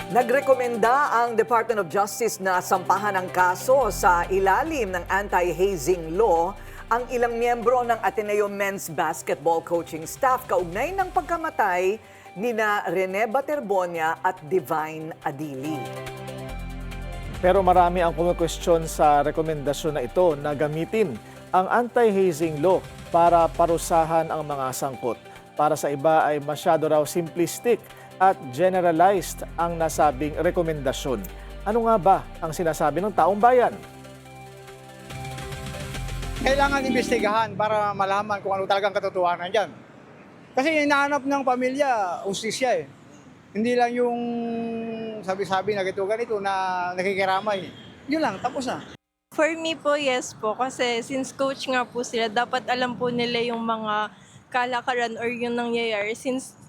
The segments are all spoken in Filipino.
Nagrekomenda ang Department of Justice na sampahan ng kaso sa ilalim ng anti-hazing law ang ilang miyembro ng Ateneo Men's Basketball Coaching Staff kaugnay ng pagkamatay nina Rene Baterbonia at Divine Adili. Pero marami ang kumu-question sa rekomendasyon na ito na gamitin ang anti-hazing law para parusahan ang mga sangkot. Para sa iba ay masyado raw simplistic at generalized ang nasabing rekomendasyon. Ano nga ba ang sinasabi ng taong bayan? Kailangan imbestigahan para malaman kung ano talagang katotohanan dyan. Kasi hinahanap ng pamilya, ustisya eh. Hindi lang yung sabi-sabi na ganito na nakikiramay. Yun lang, tapos na. For me po, yes po. Kasi since coach nga po sila, dapat alam po nila yung mga kalakaran or yung nangyayari. Since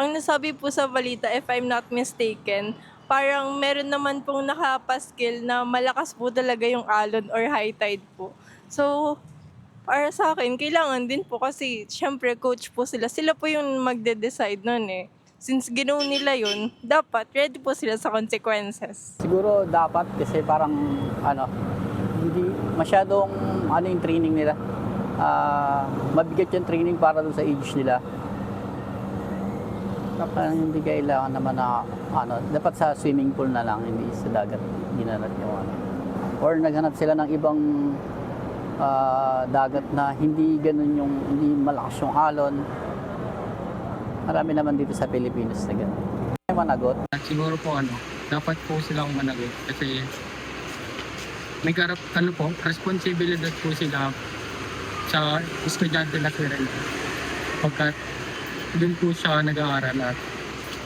ang nasabi po sa balita, if I'm not mistaken, parang meron naman pong nakapaskil na malakas po talaga yung alon or high tide po. So, para sa akin, kailangan din po kasi syempre coach po sila. Sila po yung magde-decide nun eh. Since ginawa nila yun, dapat ready po sila sa consequences. Siguro dapat kasi parang hindi masyadong yung training nila. Mabigat yung training para dun sa age nila. Hindi kailangan naman na dapat sa swimming pool na lang, hindi sa dagat ginanap yung Or naghanap sila ng ibang dagat na hindi ganun yung hindi malakas yung alon. Marami naman dito sa Pilipinas na ganun. Managot. Siguro po dapat po silang managot kasi may responsibilidad po sila sa estudyante na sila. Pagkat doon po siya nag-aaral at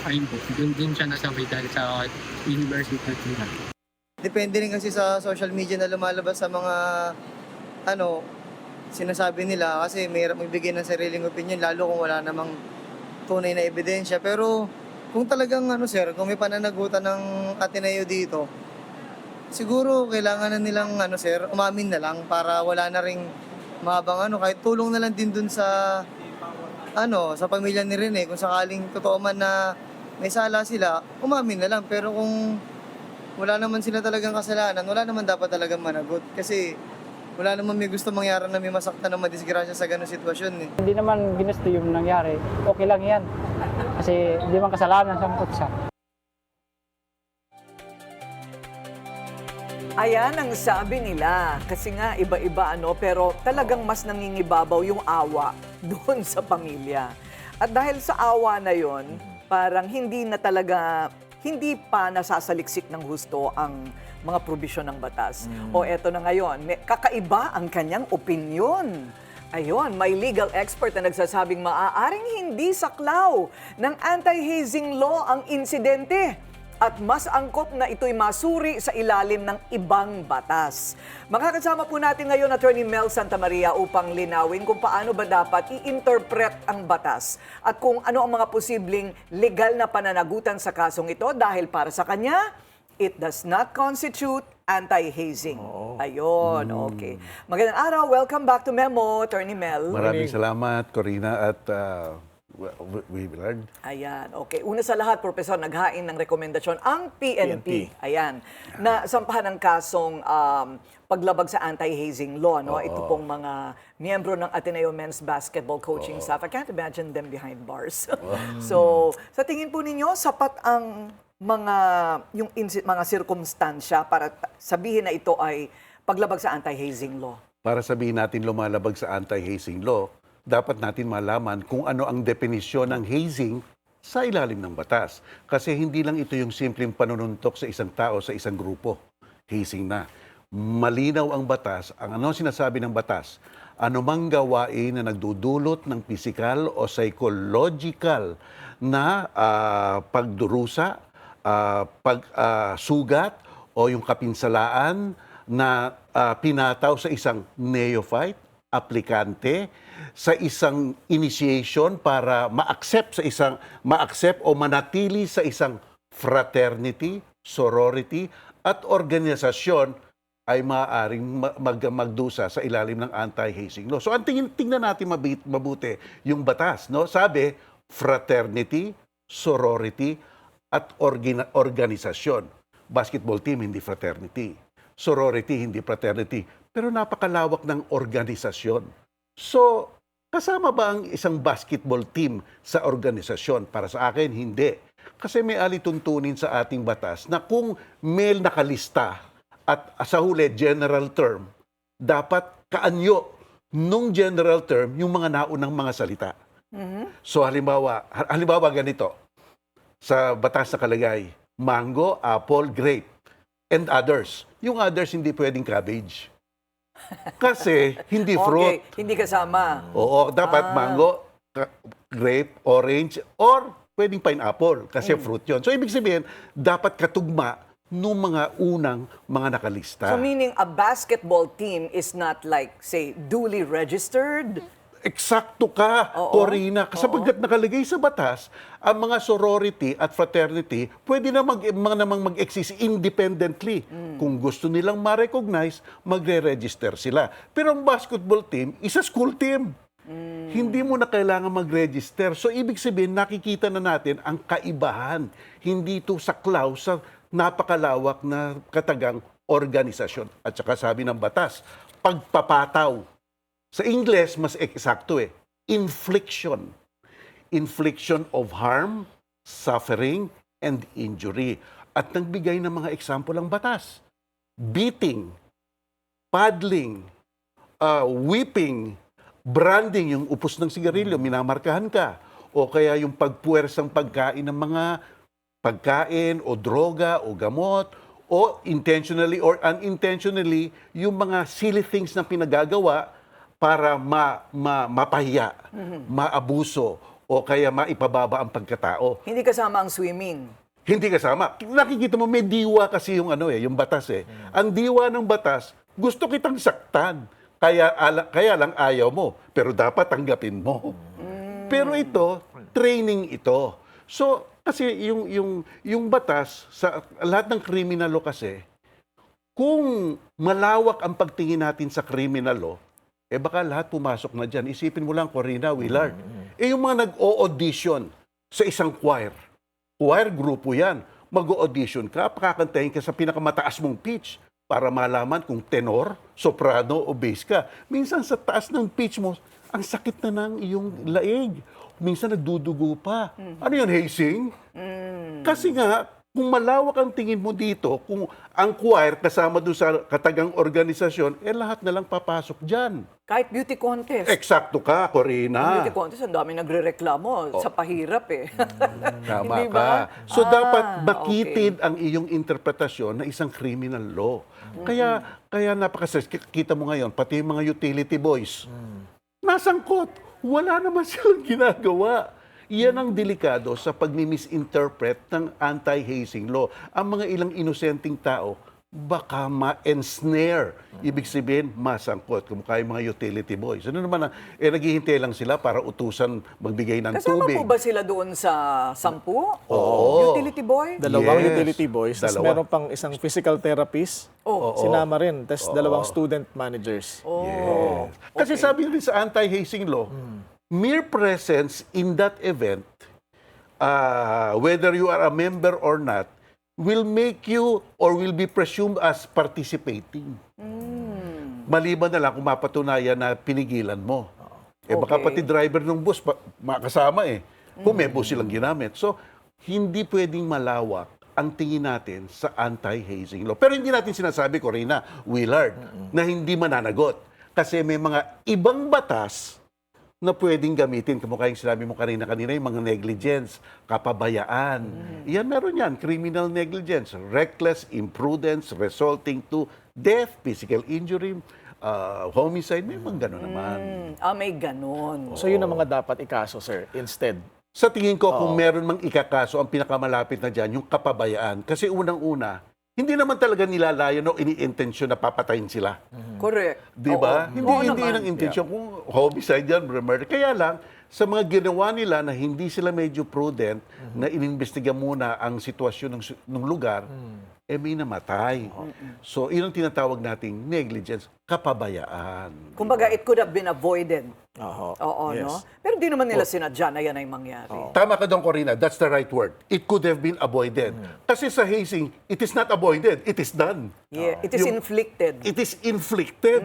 ayun po, doon din siya nasabay dahil sa university nila. Depende rin kasi sa social media na lumalabas sa mga sinasabi nila kasi mahirap magbigay ng sariling opinion lalo kung wala namang tunay na ebidensya. Pero kung talagang kung may pananagutan ng Ateneo dito, siguro kailangan na nilang umamin na lang para wala na ring mahabang kahit tulong na lang din dun sa sa pamilya ni Rene, kung sakaling totoo man na may sala sila, umamin na lang. Pero kung wala naman sila talagang kasalanan, wala naman dapat talagang managot. Kasi wala naman may gusto mangyari na may masaktan na madisgrasya sa ganung sitwasyon eh. Hindi naman ginusto yung nangyari. Okay lang yan. Kasi hindi man kasalanan sa kutsa. Ayan ang sabi nila. Kasi nga iba-iba pero talagang mas nangingibabaw yung awa doon sa pamilya. At dahil sa awa na yon, parang hindi pa nasasaliksik ng husto ang mga probisyon ng batas. O eto na ngayon, kakaiba ang kanyang opinyon. Ayun, may legal expert na nagsasabing maaaring hindi saklaw ng anti-hazing law ang insidente. At mas angkop na ito'y masuri sa ilalim ng ibang batas. Makakasama po natin ngayon Attorney Mel Santamaria upang linawin kung paano ba dapat i-interpret ang batas at kung ano ang mga posibleng legal na pananagutan sa kasong ito dahil para sa kanya, it does not constitute anti-hazing. Ayun, okay. Magandang araw, welcome back to Memo, Attorney Mel. Maraming salamat, Corina at Willard. Ayan, okay. Una sa lahat, Professor, naghain ng rekomendasyon ang PNP. Ayan, na sampahan ng kasong paglabag sa anti-hazing law. Ito pong mga miyembro ng Ateneo Men's Basketball Coaching Staff. I can't imagine them behind bars. So, sa tingin po ninyo, sapat ang mga sirkumstansya para sabihin na ito ay paglabag sa anti-hazing law? Para sabihin natin lumalabag sa anti-hazing law, dapat natin malaman kung ano ang definisyon ng hazing sa ilalim ng batas. Kasi hindi lang ito yung simpleng panununtok sa isang tao, sa isang grupo. Hazing na. Malinaw ang batas. Ang sinasabi ng batas? Anumang gawain na nagdudulot ng physical o psychological na pagdurusa, pagsugat o yung kapinsalaan na pinataw sa isang neophyte, aplikante, sa isang initiation para ma-accept o manatili sa isang fraternity, sorority at organisasyon ay maaaring magdusa sa ilalim ng anti-hazing law. So ang tingnan natin mabuti yung batas, no? Sabi fraternity, sorority at organisasyon. Basketball team, hindi fraternity. Sorority, hindi fraternity. Pero napakalawak ng organisasyon. So, kasama ba ang isang basketball team sa organisasyon? Para sa akin, hindi. Kasi may alituntunin sa ating batas na kung may nakalista at sa huli, general term, dapat kaanyo nung general term yung mga naunang mga salita. So halimbawa ganito, sa batas na kalagay, mango, apple, grape, and others. Yung others hindi pwedeng cabbage. Kasi hindi fruit. Okay, hindi kasama. Oo, dapat mango, grape, orange, or pwedeng pineapple kasi fruit yon. So ibig sabihin, dapat katugma nung mga unang mga nakalista. So meaning a basketball team is not like, say, duly registered? Eksakto ka, Oo. Corina. Sapagkat nakalagay sa batas, ang mga sorority at fraternity pwede na namang mag-exist independently. Kung gusto nilang ma-recognize, magre-register sila. Pero ang basketball team is a school team. Hindi mo na kailangan mag-register. So, ibig sabihin, nakikita na natin ang kaibahan. Hindi ito saklaw sa napakalawak na katagang organisasyon. At saka sabi ng batas, pagpapataw. Sa Ingles, mas eksakto infliction. Infliction of harm, suffering, and injury. At nagbigay ng mga example ang batas. Beating, paddling, whipping, branding, yung upos ng sigarilyo, minamarkahan ka. O kaya yung pagpuwersang pagkain ng mga pagkain o droga o gamot o intentionally or unintentionally yung mga silly things na pinagagawa para mapahiya, maabuso, o kaya maipababa ang pagkatao. Hindi kasama ang swimming. Hindi kasama. Nakikita mo, may diwa kasi yung yung batas Ang diwa ng batas, gusto kitang saktan. Kaya lang ayaw mo, pero dapat tanggapin mo. Pero ito, training ito. So, kasi yung batas, sa lahat ng criminal law kasi, kung malawak ang pagtingin natin sa criminal law, baka lahat pumasok na dyan. Isipin mo lang, Corina, Willard. Yung mga nag-o-audition sa isang choir grupo yan. Mag-o-audition ka, pakakantahin ka sa pinakamataas mong pitch para malaman kung tenor, soprano o bass ka. Minsan sa taas ng pitch mo, ang sakit na ng iyong laig. Minsan nagdudugo pa. Ano yan, hazing? Kasi nga, kung malawak ang tingin mo dito, kung ang choir kasama doon sa katagang organisasyon, lahat na lang papasok dyan. Kahit beauty contest. Eksakto ka, Ang Corina. beauty contest, ang dami nagre-reklamo sa pahirap Tama Hindi ka. ba? So dapat okay. bakitid ang iyong interpretasyon na isang criminal law. Kaya napakasas. Kita mo ngayon, pati yung mga utility boys, nasangkot. Wala naman silang ginagawa. Iyan ang delikado sa pagmi-misinterpret ng anti-hazing law. Ang mga ilang inosenteng tao, baka ma-ensnare. Ibig sabihin, masangkot. Kumukha yung mga utility boys. Ano naman, naghihintay lang sila para utusan magbigay ng Kasama tubig. po ba sila doon sa 10? Oo. Utility boy? Dalawang Yes. utility boys. Tapos Dalawa. meron pang isang physical therapist. Sinama rin. Tapos dalawang student managers. Yes. Kasi sabi rin sa anti-hazing law, mere presence in that event, whether you are a member or not, will make you or will be presumed as participating. Maliban na lang kung mapatunayan na pinigilan mo. Baka Okay. pati driver ng bus, makasama kung may bus silang ginamit. So, hindi pwedeng malawak ang tingin natin sa anti-hazing law. Pero hindi natin sinasabi, Corina, Willard, na hindi mananagot. Kasi may mga ibang batas na pwedeng gamitin. Kamukha yung sinabi mo kanina, yung mga negligence, kapabayaan. Yan, meron yan. Criminal negligence, reckless imprudence resulting to death, physical injury, homicide. May mga gano'n naman. May ganon. So yun ang mga dapat ikaso, sir. Instead. Sa tingin ko, kung meron mang ikakaso, ang pinakamalapit na dyan, yung kapabayaan. Kasi unang-una, hindi naman talaga nilalayan o ini-intensyon na papatayin sila. Correct. Di ba? Oo. Oo Hindi naman. ng intensyon. Kung homicide yan, murder. Kaya lang, sa mga ginawa nila na hindi sila medyo prudent, na inimbestiga muna ang sitwasyon ng lugar, may namatay. So, yun ang tinatawag nating negligence, kapabayaan. Kumbaga, it could have been avoided. Oho. Oo, Yes. no? Pero di naman nila sinadya na yan ay mangyari. Tama ka doon, Corina. That's the right word. It could have been avoided. Kasi sa hazing, it is not avoided. It is done. Yeah, it is inflicted. It is inflicted.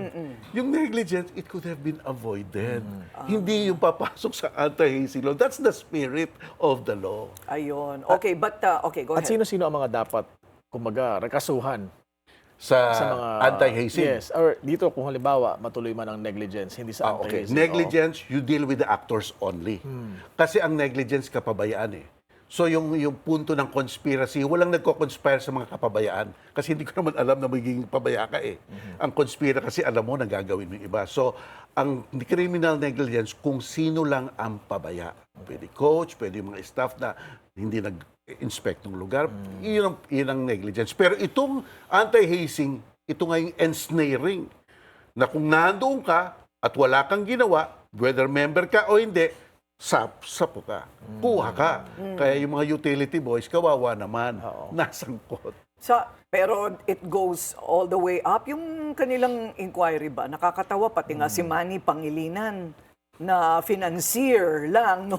Yung negligence, it could have been avoided. Hindi yung papasok sa anti-hazing law. That's the spirit of the law. Ayun. Okay, but, okay, go At ahead. sino-sino ang mga dapat, kumbaga, rekasuhan Sa sa mga anti-hazing. Yes. Or dito, kung halimbawa, matuloy man ang negligence, hindi sa Okay. anti-hazing. Negligence, you deal with the actors only. Kasi ang negligence, kapabayaan eh. So yung punto ng conspiracy, walang nagko-conspire sa mga kapabayaan. Kasi hindi ko naman alam na magiging pabaya ka eh. Ang conspira kasi alam mo na gagawin mo yung iba. So ang criminal negligence, kung sino lang ang pabaya. Pwede coach, pwede yung mga staff na hindi nag-inspect ng lugar. Yun ang negligence. Pero itong anti-hazing, ito nga yung ensnaring. Na kung nandoon ka at wala kang ginawa, whether member ka o hindi, sapo ka. Kuha ka. Kaya yung mga utility boys, kawawa naman. Nasangkot. Pero it goes all the way up. Yung kanilang inquiry ba, nakakatawa pati nga si Manny Pangilinan na financier lang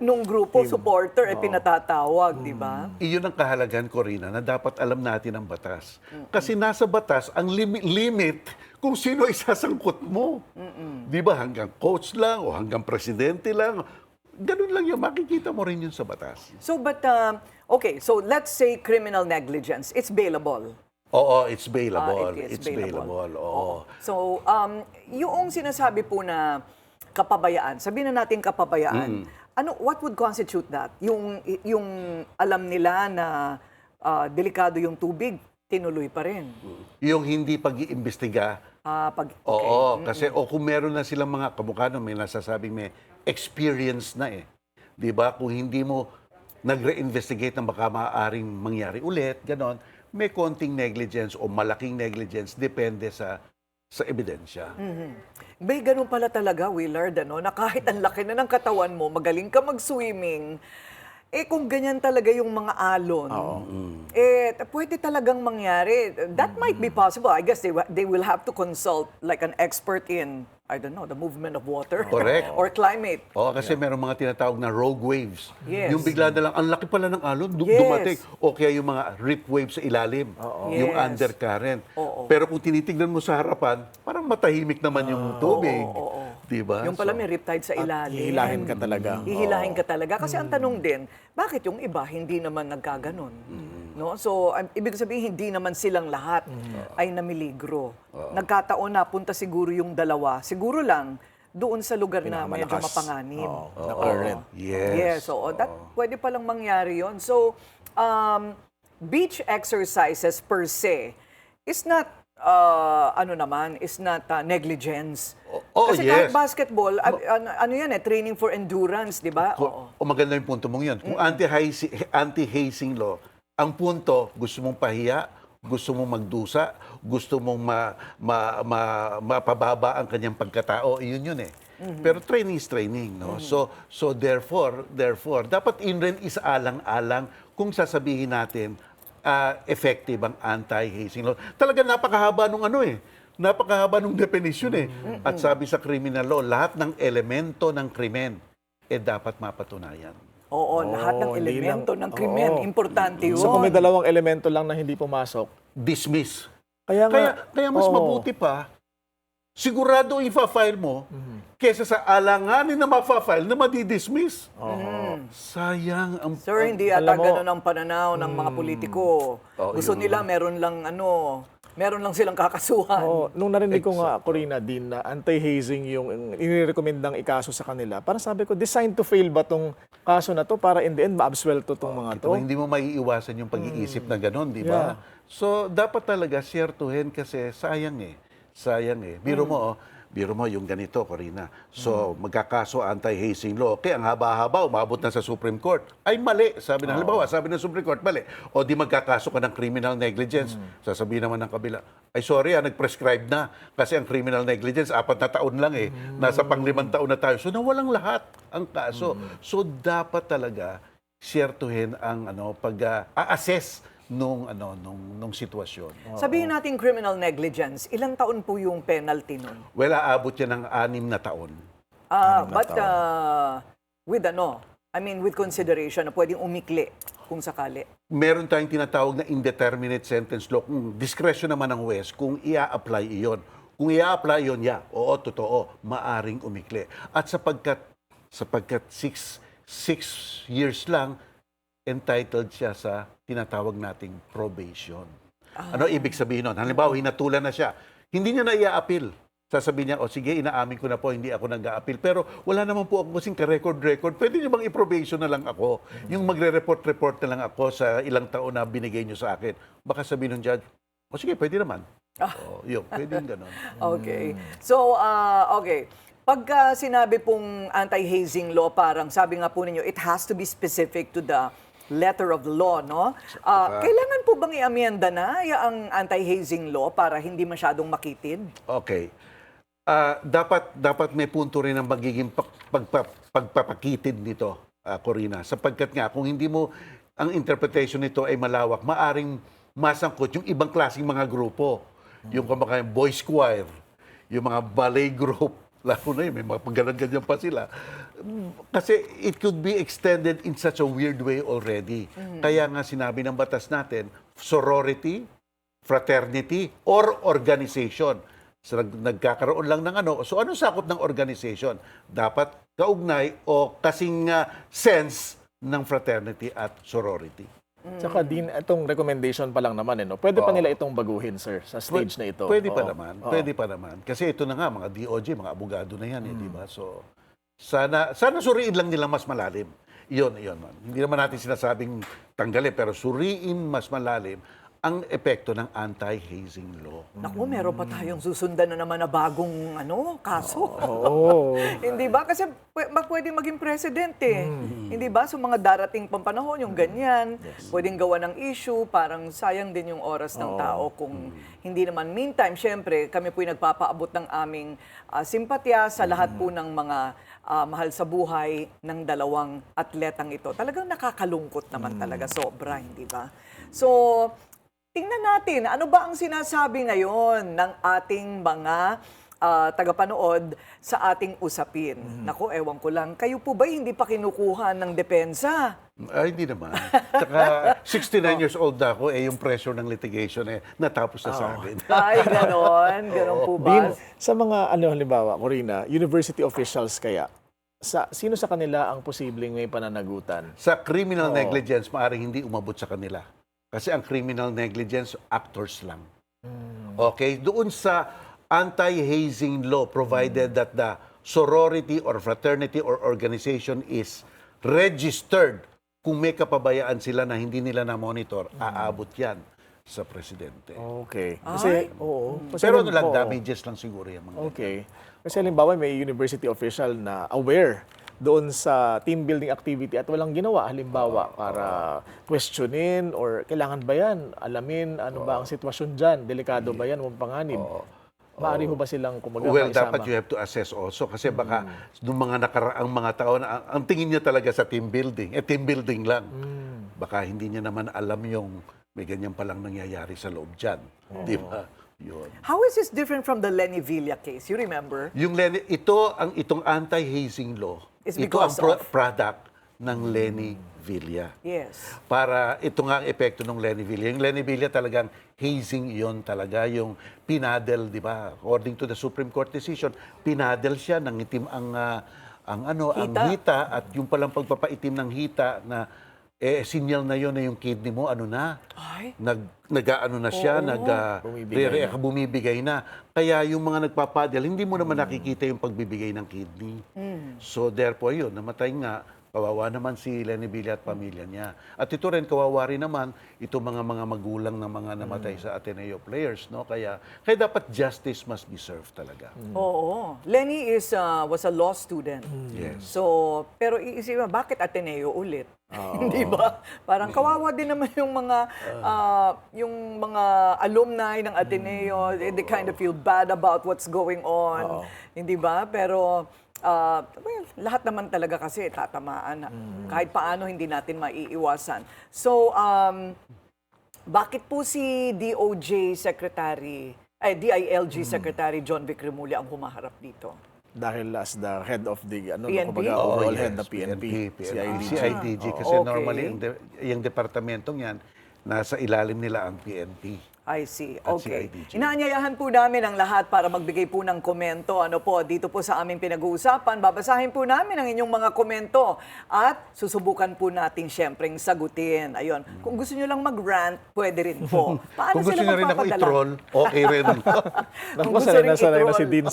nung grupo, supporter, pinatatawag, di ba? Iyon ang kahalagan, Corina, na dapat alam natin ang batas. Kasi nasa batas ang limit kung sino isasangkot mo. Di ba? Hanggang coach lang o hanggang presidente lang. Ganun lang yun. Makikita mo rin yun sa batas. So, but, okay, so let's say criminal negligence. It's bailable. Oo, it's bailable. It is It's bailable. bailable. Oo. So, yung sinasabi po na kapabayaan, sabihin na natin kapabayaan, what would constitute that? Yung alam nila na delikado yung tubig, tinuloy pa rin. Yung hindi pag-iimbestiga. Okay. Oo, kasi kung meron na silang mga kamukha may nasasabing may experience na eh. 'Di ba? Kung hindi mo nagre-investigate na baka maaaring mangyari ulit, ganon, may konting negligence o malaking negligence depende sa ebidensya. May ganun pala talaga, Willard, na kahit ang laki na ng katawan mo, magaling ka mag-swimming, kung ganyan talaga yung mga alon, pwede talagang mangyari. That might be possible. I guess they will have to consult like an expert in, I don't know, the movement of water. Correct. Or climate. Oo, kasi meron mga tinatawag na rogue waves. Yes. Yung bigla na lang, ang laki pala ng alon, Yes. dumating. O kaya yung mga rip waves sa ilalim, yung Yes. undercurrent. Oo. Pero kung tinitignan mo sa harapan, parang matahimik naman yung tubig. Diba? Yung pala may riptide sa ilalim. Hihilahin ka talaga. Hihilahin ka talaga. Kasi ang tanong din, bakit yung iba hindi naman nagkaganon? No? So, ibig sabihin, hindi naman silang lahat ay namiligro. Nagkataon na punta siguro yung dalawa. Siguro lang, doon sa lugar na medyo Pinakamalakas. mapanganib. Na current. Yes. So, pwede palang mangyari yon. So, beach exercises per se is not negligence. Kasi kahit yes. basketball, ano yan training for endurance, di ba? O maganda yung punto mong yun. Kung anti-hazing law, ang punto, gusto mong pahiya, gusto mong magdusa, gusto mong mapababa ang kanyang pagkatao, yun eh. Pero training is training, no? So therefore, dapat in rin isaalang-alang kung sasabihin natin effective ang anti-hazing law. Talaga napakahaba nung napakahaba nung definition eh. At sabi sa criminal law, lahat ng elemento ng krimen dapat mapatunayan. Oo, lahat ng hindi elemento lang- ng krimen, Oo. importante yun. So kung may dalawang elemento lang na hindi pumasok, Dismiss. kaya Kaya mas mabuti pa, sigurado ifa-file mo, kesa sa alanganin na mafa-file na madidismiss. Sayang ang... Sir, hindi ata Alam mo- ganun ang pananaw ng mga politiko. Gusto yun. nila meron lang silang kakasuhan. nung narinig ko nga, Corina, din na anti-hazing yung inirekomendang ikaso sa kanila, parang sabi ko, designed to fail ba tong kaso na to para in the end ma-absuelto tong mga to? Hindi mo maiiwasan yung pag-iisip na gano'n, di ba? Yeah. So, dapat talaga siyertuhin kasi sayang eh. Biro mo, Biro mo yung ganito, Corina. So, magkakaso anti-hazing law. Kaya ang haba-haba, umabot na sa Supreme Court. Ay mali. Sabi na, halimbawa, sabi ng Supreme Court, mali. O di magkakaso ka ng criminal negligence. Sasabihin naman ng kabila, ay sorry, nag-prescribe na. Kasi ang criminal negligence, 4 na taon lang eh. Nasa pang-5 taon na tayo. So, nawalang lahat ang kaso. So, dapat talaga siyertuhin ang pag-assess nung sitwasyon. Sabihin natin criminal negligence, ilang taon po yung penalty nun? Well, aabot yan ng 6 na taon. But with with consideration na pwedeng umikli kung sakali. Meron tayong tinatawag na indeterminate sentence law. Kung discretion naman ng West, kung i-apply iyon. Kung i-apply iyon, oo, totoo, maaring umikli. At sapagkat 6 years lang, entitled siya sa tinatawag nating probation. Ano ibig sabihin nun? Halimbawa, hinatulan na siya. Hindi niya na i-appeal. Sasabihin niya, sige, inaamin ko na po, hindi ako nag-a-appeal. Pero wala naman po ako kasing ka-record. Pwede niyo bang i-probation na lang ako? Yung magre-report na lang ako sa ilang taon na binigay niyo sa akin. Baka sabihin ng judge, sige, pwede naman. Yun, pwede yung ganon. Okay. So, okay. Pagka sinabi pong anti-hazing law, parang sabi nga po ninyo, it has to be specific to the letter of the law, no? Kailangan po bang i-amenda na ang anti-hazing law para hindi masyadong makitid? Okay. Dapat may punto rin ang magiging pagpapakitid nito, Corina. Sapagkat nga, kung hindi mo, ang interpretation nito ay malawak, maaring masangkot yung ibang klaseng mga grupo. Yung kumakain boys choir, yung mga ballet group, lalo na yun, may mga paggalan-ganyan pa sila. Kasi it could be extended in such a weird way already. Kaya nga sinabi ng batas natin, sorority, fraternity, or organization. So, nagkakaroon lang ng So, anong sakop ng organization? Dapat kaugnay o kasing sense ng fraternity at sorority. Tsaka din, itong recommendation pa lang naman, pwede pa nila itong baguhin, sir, sa stage na ito. Pwede pa naman. Pwede pa naman. Kasi ito na nga, mga DOJ, mga abogado na yan, di ba? So, sana suriin lang nila mas malalim. Iyon, man. Hindi naman natin sinasabing tanggalin, pero suriin mas malalim ang epekto ng anti-hazing law. Naku, meron pa tayong susundan na naman na bagong kaso. Hindi ba? Kasi pwede maging president eh. Hindi ba? So mga darating pang panahon, yung ganyan, pwedeng gawa ng issue, parang sayang din yung oras ng tao kung hindi naman. Meantime, syempre, kami po'y nagpapaabot ng aming simpatya sa lahat po ng mga mahal sa buhay ng dalawang atletang ito. Talagang nakakalungkot naman talaga, sobra, hindi ba? So, tingnan natin, ano ba ang sinasabi ngayon ng ating mga tagapanood sa ating usapin? Naku, ewan ko lang, kayo po ba hindi pa kinukuha ng depensa? Ay, hindi naman. Saka 69 years old na ako, yung pressure ng litigation natapos na sa akin. Ay, ganon po ba? Din, sa mga, halimbawa, Corina, university officials kaya, sino sa kanila ang posibleng may pananagutan? Sa criminal negligence, maaaring hindi umabot sa kanila. Kasi ang criminal negligence, actors lang. Okay? Doon sa anti-hazing law, provided that the sorority or fraternity or organization is registered, kung may kapabayaan sila na hindi nila na-monitor, aabot yan sa presidente. Okay. Kasi, Kasi Pero damages lang siguro yung mga Okay. Kasi halimbawa may university official na aware doon sa team building activity at walang ginawa, halimbawa, para questionin or kailangan ba yan? Alamin, ano ba ang sitwasyon dyan? Delikado ba yan? Huwag panganib. Maaari ho ba silang kumaga Well, maisama? dapat you have to assess also kasi baka nung mga nakaraang mga taon, ang tingin niya talaga sa team building, team building lang. Baka hindi niya naman alam yung may ganyan palang nangyayari sa loob dyan. Di ba? Yun. How is this different from the Lenny Villa case? You remember? Yung itong anti-hazing law, It's ito ang because of- product ng Lenny Villa. Yes. Para ito nga ang epekto ng Lenny Villa. Yung Lenny Villa talagang hazing yon talaga, yung pinadel, di ba? According to the Supreme Court decision, pinadel siya ng itim ang hita at yung palang pagpapaitim ng hita na sinyal na yon na yung kidney mo Ay. nag-ano na siya, bumibigay na. Kaya yung mga nagpapadel, hindi mo naman nakikita yung pagbibigay ng kidney. So therefore yun, namatay nga Kawawa naman si Lenny Villa at pamilya niya. At ito rin, kawawa rin naman itong mga magulang ng mga namatay sa Ateneo players. No? Kaya dapat justice must be served talaga. Oo. Lenny was a law student. Yes. So, pero iisipin mo, bakit Ateneo ulit? Hindi ba? Parang kawawa din naman yung mga alumni ng Ateneo. They kind of feel bad about what's going on. Hindi ba? Pero well, lahat naman talaga kasi tatamaan. Kahit paano hindi natin maiiwasan. So, bakit po si DILG Secretary John Vic Remulla ang humaharap dito? Dahil as the head of the PNP? kumbaga, overall head ng PNP, CIDG. Kasi Okay. normally, yung departamentong yan, nasa ilalim nila ang PNP. I see. At Okay. CIDG. Inaanyayahan po namin ang lahat para magbigay po ng komento. Ano po, dito po sa aming pinag-uusapan. Babasahin po namin ang inyong mga komento at susubukan po natin syempreng sagutin. Ayun. Kung gusto nyo lang mag-rant, pwede rin po. Paano Kung gusto sila nyo rin ako magpapadala? i-troll, okay rin. Naku, Kung gusto sanay rin na sanay na si i-troll. Dean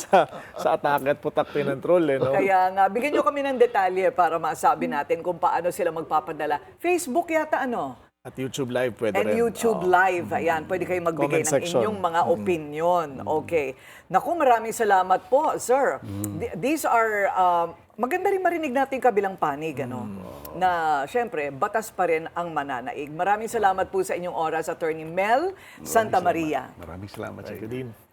sa atake at putakti ng troll. No? Kaya nga, bigyan nyo kami ng detalye para masabi natin kung paano sila magpapadala. Facebook yata ano? At YouTube Live pwede And rin. YouTube Live, ayan, pwede kayo magbigay Comment ng section. inyong mga opinion. Okay. Naku, maraming salamat po, sir. These are, maganda rin marinig natin kabilang panig, ano? Na, syempre, batas pa rin ang mananaig. Maraming salamat po sa inyong oras, Attorney Mel Santa Maria. Maraming salamat sa Thank you, inyo. Dean.